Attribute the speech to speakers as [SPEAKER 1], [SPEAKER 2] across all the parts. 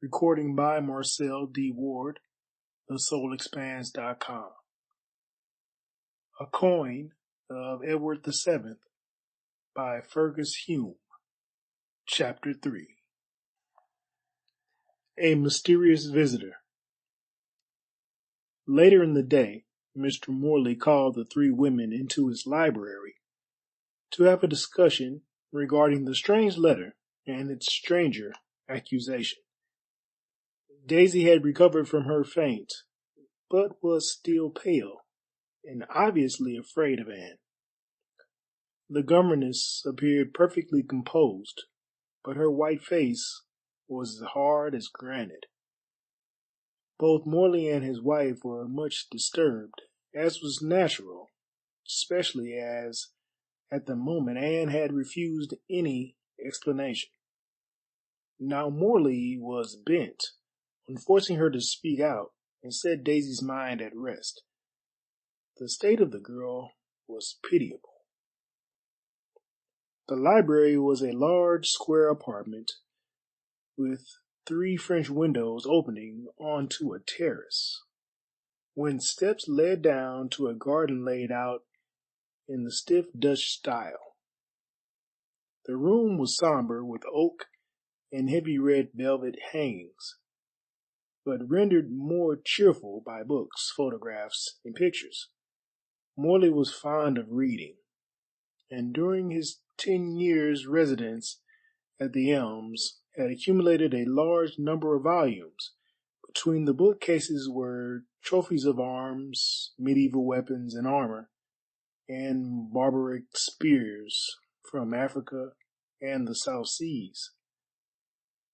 [SPEAKER 1] Recording by Marcel D. Ward, thesoulexpands.com. A Coin of Edward VII by Fergus Hume. Chapter 3. A Mysterious Visitor. Later in the day, Mr. Morley called the three women into his library to have a discussion regarding the strange letter and its stranger accusation. Daisy had recovered from her faint, but was still pale and obviously afraid of Anne. The governess appeared perfectly composed, but her white face was as hard as granite. Both Morley and his wife were much disturbed, as was natural, especially as at the moment Anne had refused any explanation. Now Morley was bent on forcing her to speak out and set Daisy's mind at rest. The state of the girl was pitiable. The library was a large square apartment with 3 French windows opening onto a terrace, whence steps led down to a garden laid out in the stiff Dutch style. The room was somber with oak and heavy red velvet hangings, but rendered more cheerful by books, photographs, and pictures. Morley was fond of reading, and during his 10 years' residence at the Elms had accumulated a large number of volumes. Between the bookcases were trophies of arms, medieval weapons and armor, and barbaric spears from Africa and the South Seas,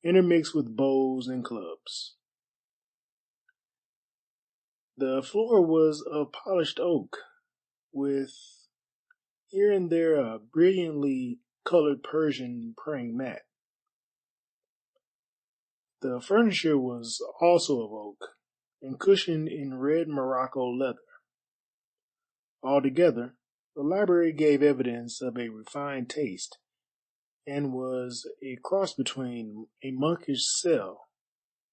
[SPEAKER 1] intermixed with bows and clubs. The floor was of polished oak, with here and there a brilliantly colored Persian praying mat. The furniture was also of oak, and cushioned in red Morocco leather. Altogether, the library gave evidence of a refined taste, and was a cross between a monkish cell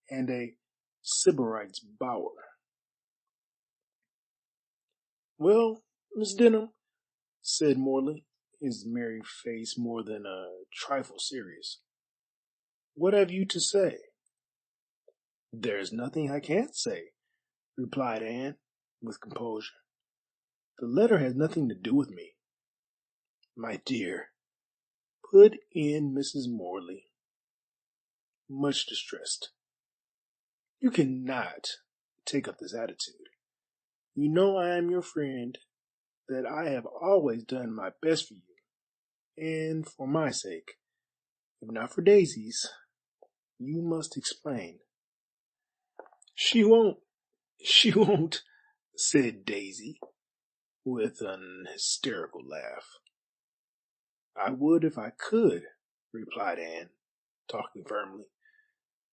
[SPEAKER 1] and a sybarite's bower. "Well, Miss Denham," said Morley, his merry face more than a trifle serious, "what have you to say?" "There's nothing I can't say," replied Anne, with composure. "The letter has nothing to do with me." "My dear," put in Mrs. Morley, much distressed, "you cannot take up this attitude. You know I am your friend, that I have always done my best for you, and for my sake, if not for Daisy's, you must explain." She won't," said Daisy, with an hysterical laugh. "I would if I could," replied Anne, talking firmly,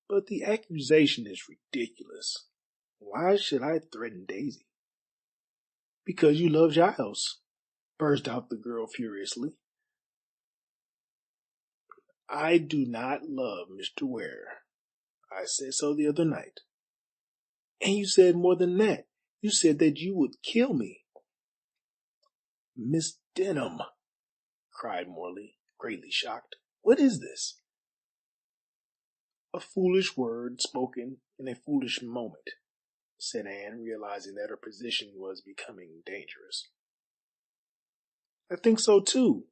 [SPEAKER 1] "but the accusation is ridiculous. Why should I threaten Daisy?" "Because you love Giles," burst out the girl furiously. "I do not love Mr. Ware. I said so the other night." "And you said more than that. You said that you would kill me." "Miss Denham," cried Morley, greatly shocked, "what is this?" "A foolish word spoken in a foolish moment," said Anne, realizing that her position was becoming dangerous. "I think so too,"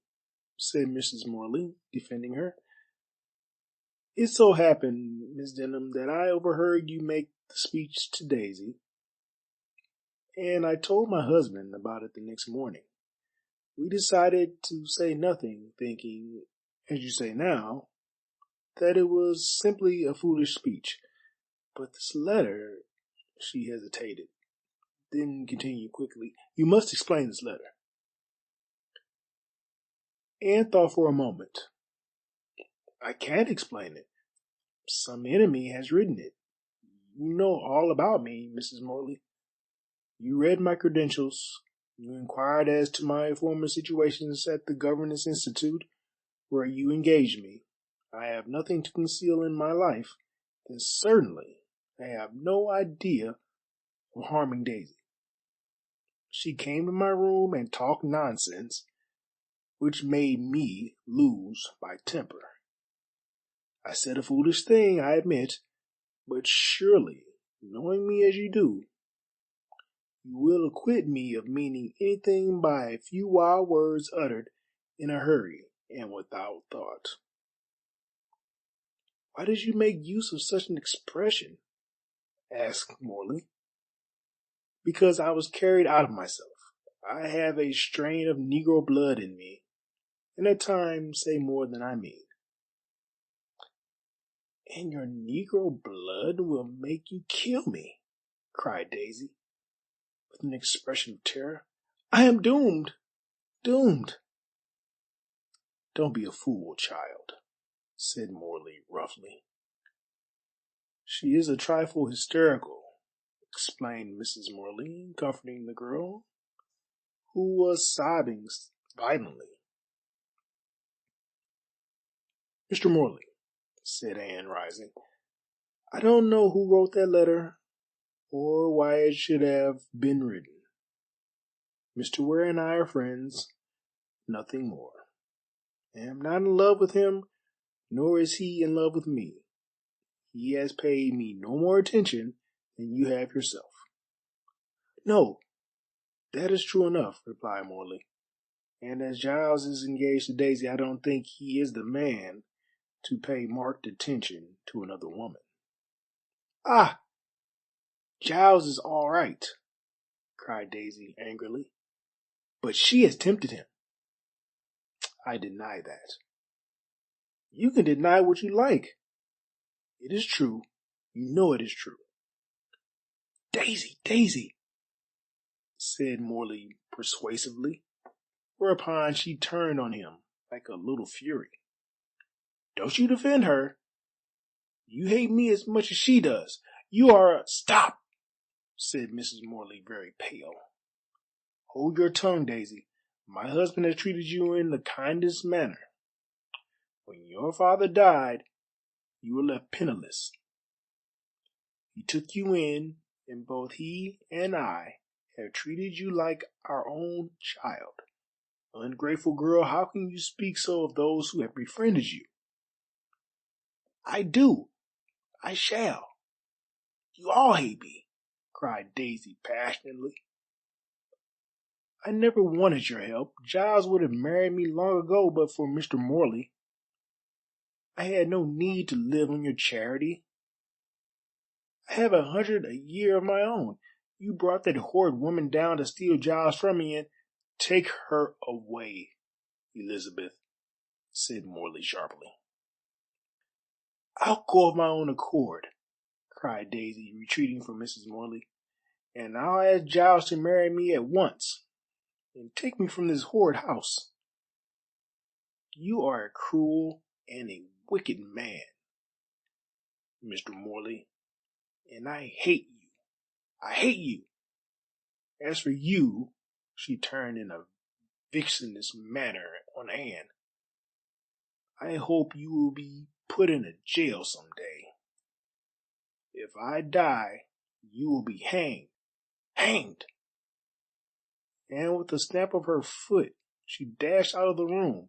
[SPEAKER 1] said Mrs. Morley, defending her. "It so happened, Miss Denham, that I overheard you make the speech to Daisy, and I told my husband about it the next morning. We decided to say nothing, thinking, as you say now, that it was simply a foolish speech. But this letter—" She hesitated, then continued quickly, "You must explain this letter." Anne thought for a moment. "I can't explain it. Some enemy has written it. You know all about me, Mrs. Morley. You read my credentials. You inquired as to my former situations at the Governess Institute, where you engaged me. I have nothing to conceal in my life, then certainly I have no idea of harming Daisy. She came to my room and talked nonsense, which made me lose my temper. I said a foolish thing, I admit, but surely, knowing me as you do, you will acquit me of meaning anything by a few wild words uttered in a hurry and without thought. Why did you make use of such an expression? Asked Morley. Because I was carried out of myself. I have a strain of Negro blood in me, and at times say more than I mean. And your Negro blood will make you kill me, cried Daisy, with an expression of terror. I am doomed, doomed. Don't be a fool, child, said Morley roughly. She is a trifle hysterical, explained Mrs. Morley, comforting the girl, who was sobbing violently. Mr. Morley, said Anne, rising, I don't know who wrote that letter, or why it should have been written. Mr. Ware and I are friends, nothing more. I am not in love with him, nor is he in love with me. He has paid me no more attention than you have yourself. No, that is true enough, replied Morley. And as Giles is engaged to Daisy, I don't think he is the man to pay marked attention to another woman. Ah, Giles is all right, cried Daisy angrily. But she has tempted him. I deny that. You can deny what you like. It is true. You know it is true. Daisy, Daisy, said Morley persuasively, whereupon she turned on him like a little fury. Don't you defend her. You hate me as much as she does. You are Stop, said Mrs. Morley, very pale. Hold your tongue, Daisy. My husband has treated you in the kindest manner. When your father died, you were left penniless. He took you in, and both he and I have treated you like our own child. Ungrateful girl, how can you speak so of those who have befriended you? I do. I shall. You all hate me, cried Daisy passionately. I never wanted your help. Giles would have married me long ago but for Mr. Morley. I had no need to live on your charity. I have 100 a year of my own. You brought that horrid woman down to steal Giles from me, and take her away, Elizabeth, said Morley sharply. I'll go of my own accord, cried Daisy, retreating from Mrs. Morley, and I'll ask Giles to marry me at once, and take me from this horrid house. You are a cruel and a wicked man, Mr. Morley, and I hate you. I hate you. As for you, she turned in a vixenish manner on Anne, I hope you will be put in a jail some day. If I die, you will be hanged. Hanged! And with a stamp of her foot, she dashed out of the room,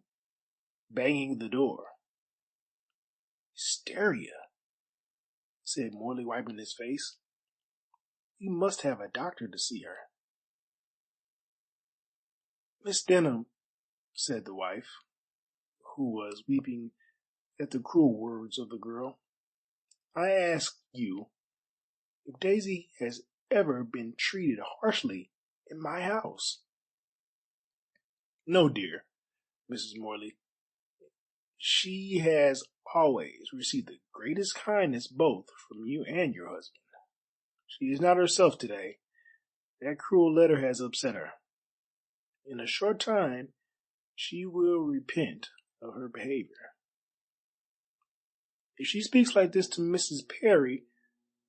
[SPEAKER 1] banging the door. Hysteria, said Morley, wiping his face. You must have a doctor to see her. Miss Denham, said the wife, who was weeping at the cruel words of the girl, I ask you if Daisy has ever been treated harshly in my house. No, dear, Mrs. Morley. She has always received the greatest kindness both from you and your husband. She is not herself today. That cruel letter has upset her. In a short time she will repent of her behavior. If she speaks like this to Mrs. Perry,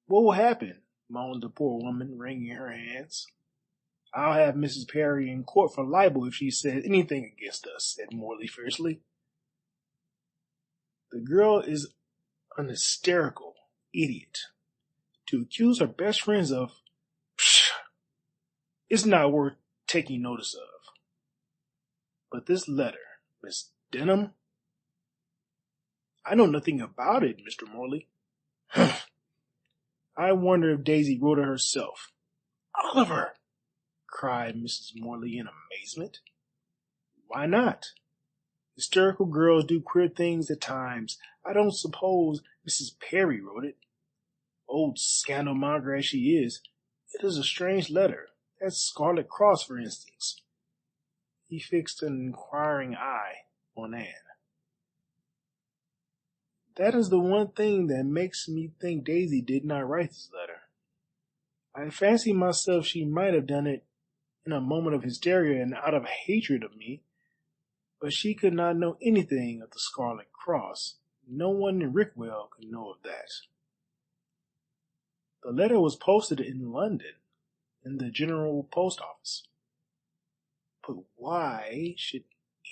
[SPEAKER 1] what will happen? Moaned the poor woman, wringing her hands. I'll have Mrs. Perry in court for libel if she says anything against us, said Morley fiercely. The girl is an hysterical, idiot. To accuse her best friends of, psh, it's not worth taking notice of. But this letter, Miss Denham, I know nothing about it, Mr. Morley. I wonder if Daisy wrote it herself. Oliver! Cried Mrs. Morley in amazement. Why not? Hysterical girls do queer things at times. I don't suppose Mrs. Perry wrote it. Old scandal-monger as she is, it is a strange letter. That Scarlet Cross, for instance. He fixed an inquiring eye on Anne. That is the one thing that makes me think Daisy did not write this letter. I fancy myself she might have done it in a moment of hysteria and out of hatred of me, but she could not know anything of the Scarlet Cross. No one in Rickwell could know of that. The letter was posted in London, in the General Post Office. But why should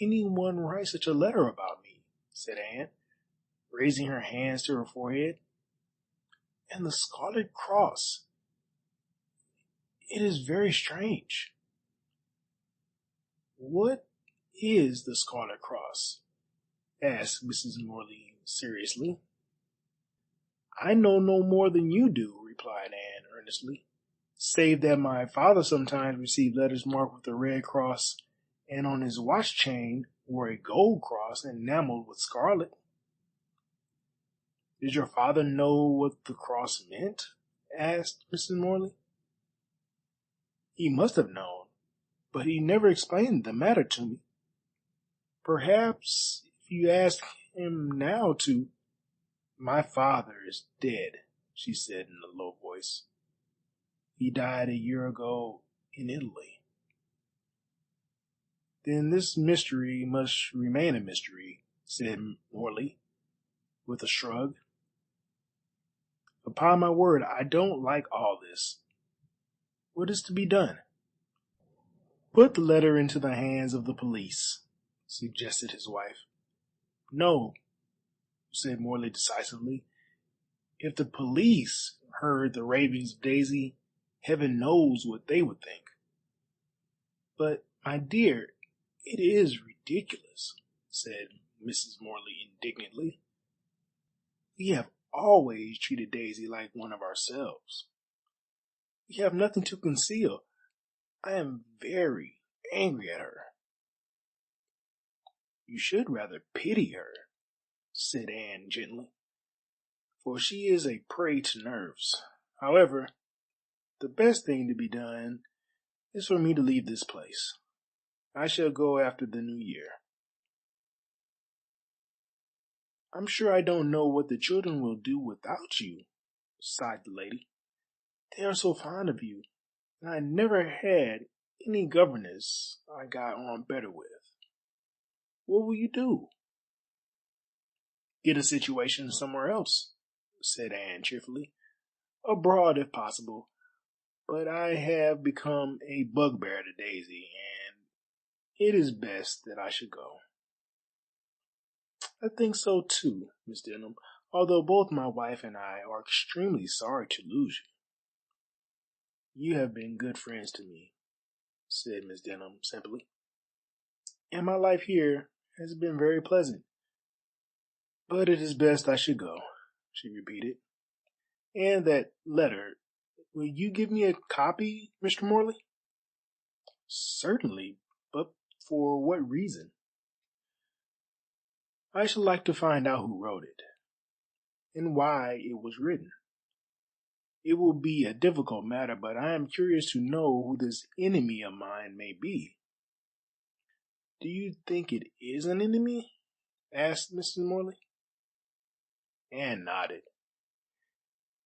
[SPEAKER 1] anyone write such a letter about me? Said Anne, raising her hands to her forehead. And the Scarlet Cross. It is very strange. What is the Scarlet Cross? Asked Mrs. Morley seriously. I know no more than you do, replied Anne earnestly, save that my father sometimes received letters marked with a red cross, and on his watch chain wore a gold cross enameled with scarlet. Did your father know what the cross meant? Asked Mrs. Morley. He must have known, but he never explained the matter to me. Perhaps if you ask him now to... My father is dead, she said in a low voice. He died a year ago in Italy. Then this mystery must remain a mystery, said Morley, with a shrug. Upon my word, I don't like all this. What is to be done? Put the letter into the hands of the police, suggested his wife. No, said Morley decisively. If the police heard the ravings of Daisy, heaven knows what they would think. But, my dear, it is ridiculous, said Mrs. Morley indignantly. We have always treated Daisy like one of ourselves. We have nothing to conceal. I am very angry at her. You should rather pity her, said Anne gently, for she is a prey to nerves. However, the best thing to be done is for me to leave this place. I shall go after the new year. I'm sure I don't know what the children will do without you, sighed the lady. They are so fond of you, and I never had any governess I got on better with. What will you do? Get a situation somewhere else, said Anne cheerfully. Abroad if possible, but I have become a bugbear to Daisy, and it is best that I should go. I think so too, Miss Denham, although both my wife and I are extremely sorry to lose you. You have been good friends to me, said Miss Denham simply, and my life here has been very pleasant. But it is best I should go, she repeated. And that letter, will you give me a copy, Mr. Morley? Certainly, but for what reason? I should like to find out who wrote it, and why it was written. It will be a difficult matter, but I am curious to know who this enemy of mine may be. Do you think it is an enemy? Asked Mrs. Morley. Anne nodded.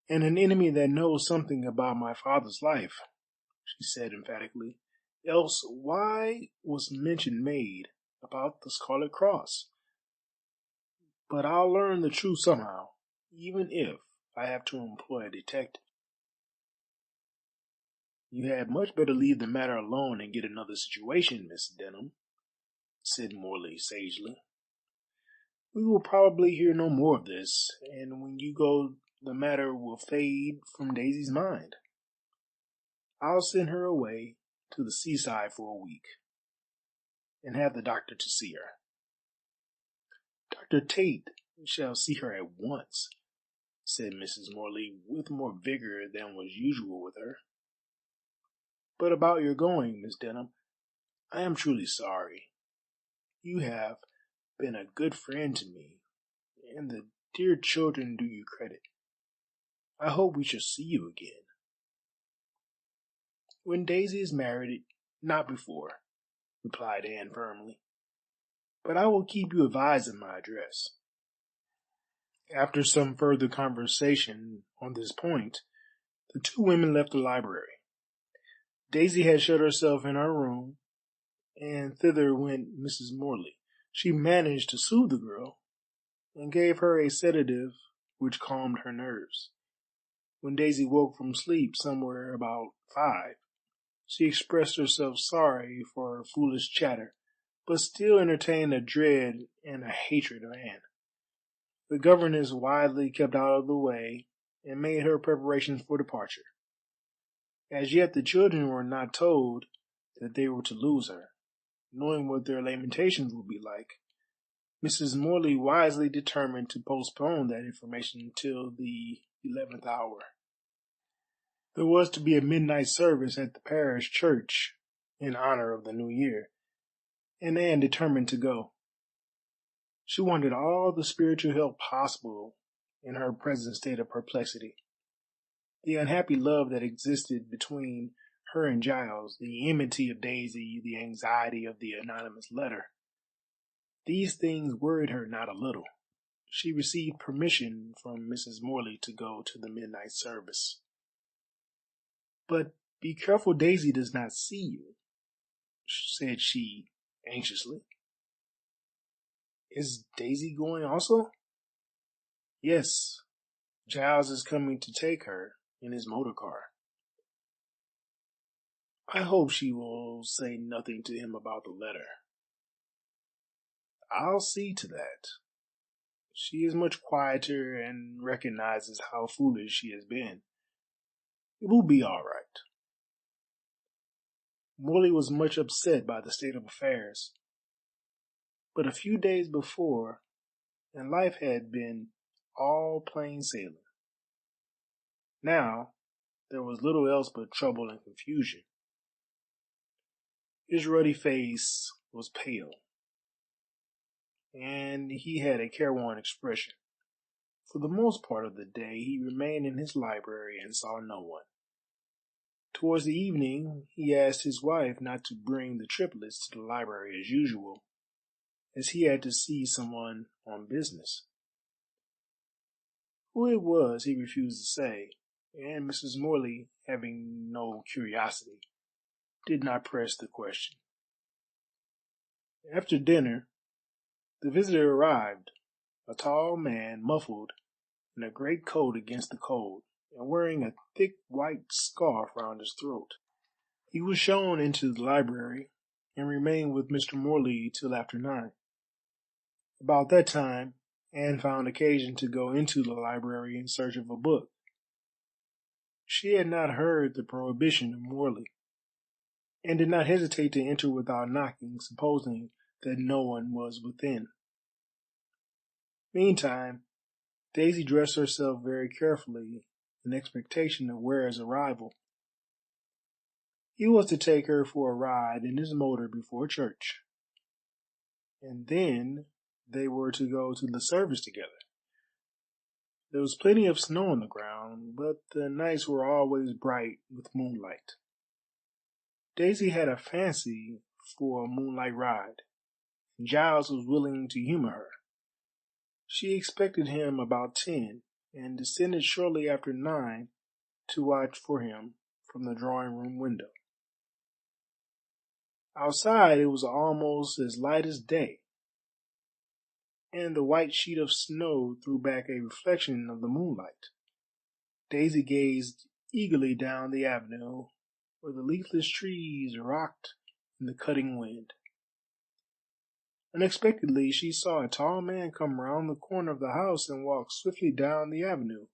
[SPEAKER 1] And an enemy that knows something about my father's life, she said emphatically. Else why was mention made about the Scarlet Cross? But I'll learn the truth somehow, even if I have to employ a detective. You had much better leave the matter alone and get another situation, Miss Denham, said Morley sagely. We will probably hear no more of this, and when you go the matter will fade from Daisy's mind. I'll send her away to the seaside for a week and have the doctor to see her. Dr. Tate shall see her at once, said Mrs. Morley with more vigor than was usual with her. But about your going, Miss Denham, I am truly sorry. You have been a good friend to me, and the dear children do you credit. I hope we shall see you again. When Daisy is married, not before, replied Anne firmly. But I will keep you advised of my address. After some further conversation on this point, the two women left the library. Daisy had shut herself in her room, and thither went Mrs. Morley. She managed to soothe the girl, and gave her a sedative which calmed her nerves. When Daisy woke from sleep somewhere about 5, she expressed herself sorry for her foolish chatter, but still entertained a dread and a hatred of Anne. The governess wisely kept out of the way, and made her preparations for departure. As yet the children were not told that they were to lose her. Knowing what their lamentations would be like, Mrs. Morley wisely determined to postpone that information until the 11th hour. There was to be a midnight service at the parish church in honor of the new year, and Anne determined to go. She wanted all the spiritual help possible in her present state of perplexity. The unhappy love that existed between her and Giles, the enmity of Daisy, the anxiety of the anonymous letter. These things worried her not a little. She received permission from Mrs. Morley to go to the midnight service. But be careful Daisy does not see you, said she anxiously. Is Daisy going also? Yes, Giles is coming to take her in his motor car. I hope she will say nothing to him about the letter. I'll see to that. She is much quieter and recognizes how foolish she has been. It will be all right. Morley was much upset by the state of affairs. But a few days before, and life had been all plain sailing. Now, there was little else but trouble and confusion. His ruddy face was pale, and he had a careworn expression. For the most part of the day he remained in his library and saw no one. Towards the evening he asked his wife not to bring the triplets to the library as usual, as he had to see someone on business. Who it was he refused to say, and Mrs. Morley, having no curiosity, did not press the question. After dinner, the visitor arrived, a tall man muffled in a great coat against the cold, and wearing a thick white scarf round his throat. He was shown into the library, and remained with Mr. Morley till after 9. About that time, Anne found occasion to go into the library in search of a book. She had not heard the prohibition of Morley, and did not hesitate to enter without knocking, supposing that no one was within. Meantime, Daisy dressed herself very carefully in expectation of Ware's arrival. He was to take her for a ride in his motor before church, and then they were to go to the service together. There was plenty of snow on the ground, but the nights were always bright with moonlight. Daisy had a fancy for a moonlight ride, and Giles was willing to humor her. She expected him about 10, and descended shortly after 9 to watch for him from the drawing-room window. Outside it was almost as light as day, and the white sheet of snow threw back a reflection of the moonlight. Daisy gazed eagerly down the avenue, where the leafless trees rocked in the cutting wind. Unexpectedly she saw a tall man come round the corner of the house and walk swiftly down the avenue.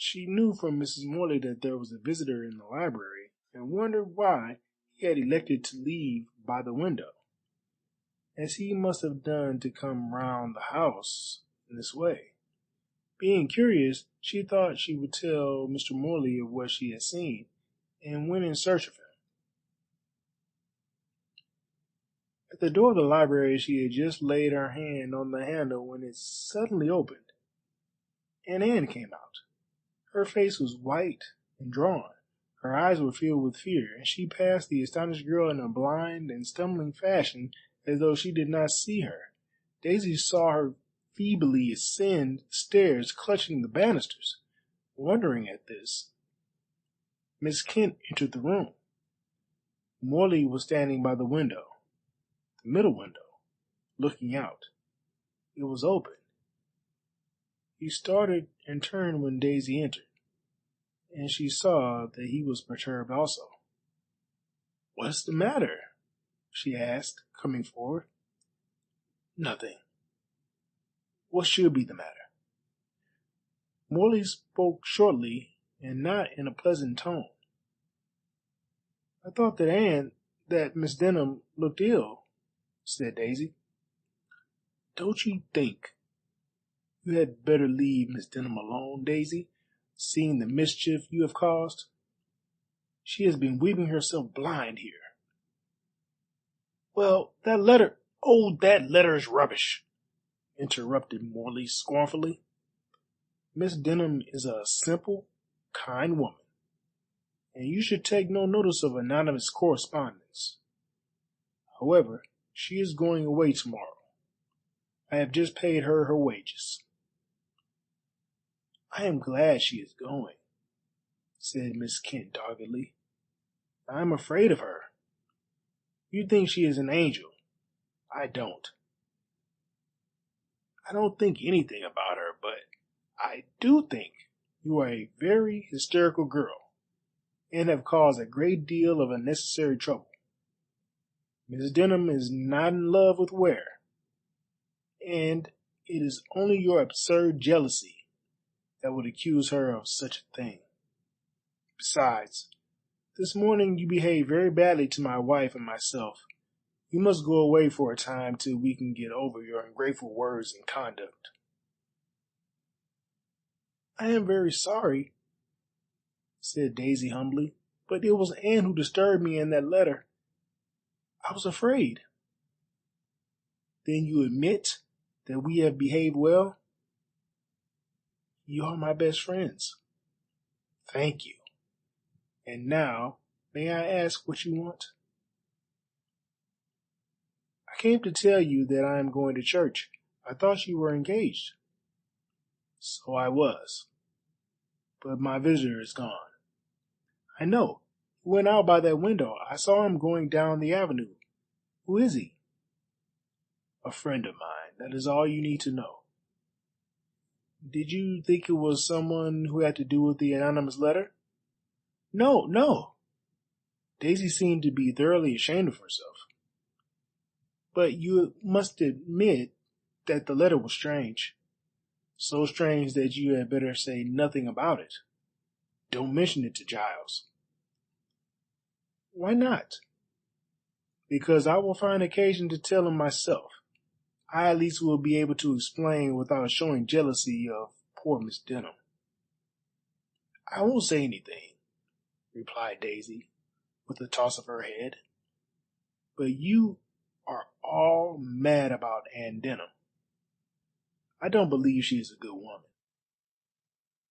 [SPEAKER 1] She knew from Mrs. Morley that there was a visitor in the library, and wondered why he had elected to leave by the window, as he must have done to come round the house in this way. Being curious, she thought she would tell Mr. Morley of what she had seen, and went in search of him. At the door of the library she had just laid her hand on the handle when it suddenly opened, and Anne came out. Her face was white and drawn. Her eyes were filled with fear, and she passed the astonished girl in a blind and stumbling fashion as though she did not see her. Daisy saw her feebly ascend the stairs, clutching the banisters. Wondering at this, Miss Kent entered the room. Morley was standing by the window, the middle window, looking out. It was open. He started and turned when Daisy entered, and she saw that he was perturbed also. "What's the matter?" she asked, coming forward. "Nothing. What should be the matter?" Morley spoke shortly and not in a pleasant tone. "I thought that Miss Denham looked ill," said Daisy. "Don't you think you had better leave Miss Denham alone, Daisy, seeing the mischief you have caused? She has been weeping herself blind here." "Well, that letter—" "Oh, that letter is rubbish," interrupted Morley scornfully. "Miss Denham is a simple, kind woman, and you should take no notice of anonymous correspondence. However, she is going away tomorrow. I have just paid her wages." "I am glad she is going," said Miss Kent doggedly. "I am afraid of her. You think she is an angel. I don't. I don't think anything about her, but I do think you are a very hysterical girl, and have caused a great deal of unnecessary trouble. Miss Denham is not in love with Ware, and it is only your absurd jealousy that would accuse her of such a thing. Besides, this morning you behaved very badly to my wife and myself. You must go away for a time till we can get over your ungrateful words and conduct." "I am very sorry," said Daisy humbly, "but it was Anne who disturbed me in that letter. I was afraid." "Then you admit that we have behaved well?" "You are my best friends." "Thank you. And now, may I ask what you want?" "I came to tell you that I am going to church. I thought you were engaged." "So I was. But my visitor is gone." "I know. He went out by that window. I saw him going down the avenue. Who is he?" "A friend of mine. That is all you need to know." "Did you think it was someone who had to do with the anonymous letter?" "No, no." Daisy seemed to be thoroughly ashamed of herself. "But you must admit that the letter was strange. So strange that you had better say nothing about it. Don't mention it to Giles." "Why not?" "Because I will find occasion to tell him myself. I at least will be able to explain without showing jealousy of poor Miss Denham." "I won't say anything," replied Daisy, with a toss of her head. "But you are all mad about Anne Denham. I don't believe she is a good woman.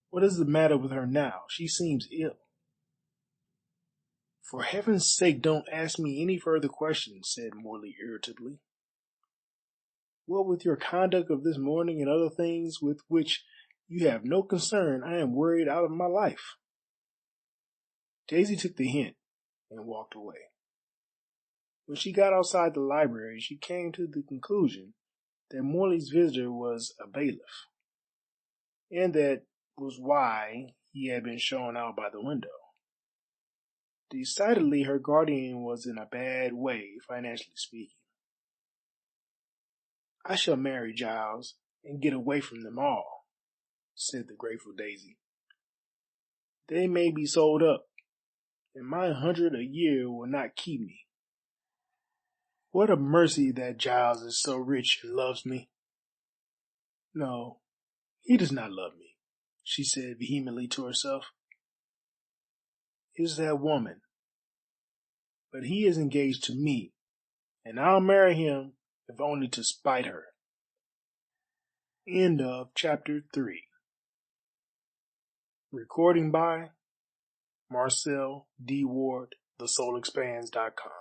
[SPEAKER 1] What is the matter with her now? She seems ill." "For heaven's sake, don't ask me any further questions," said Morley irritably. "What with your conduct of this morning and other things with which you have no concern, I am worried out of my life." Daisy took the hint and walked away. When she got outside the library, she came to the conclusion that Morley's visitor was a bailiff, and that was why he had been shown out by the window. Decidedly, her guardian was in a bad way, financially speaking. "I shall marry Giles and get away from them all," said the grateful Daisy. They may be sold up, and my 100 a year will not keep me. What a mercy that Giles is so rich and loves me. No, he does not love me, she said vehemently to herself. It is that woman. But he is engaged to me, and I'll marry him if only to spite her. End of chapter 3. Recording by Marcel D. Ward, thesoulexpands.com.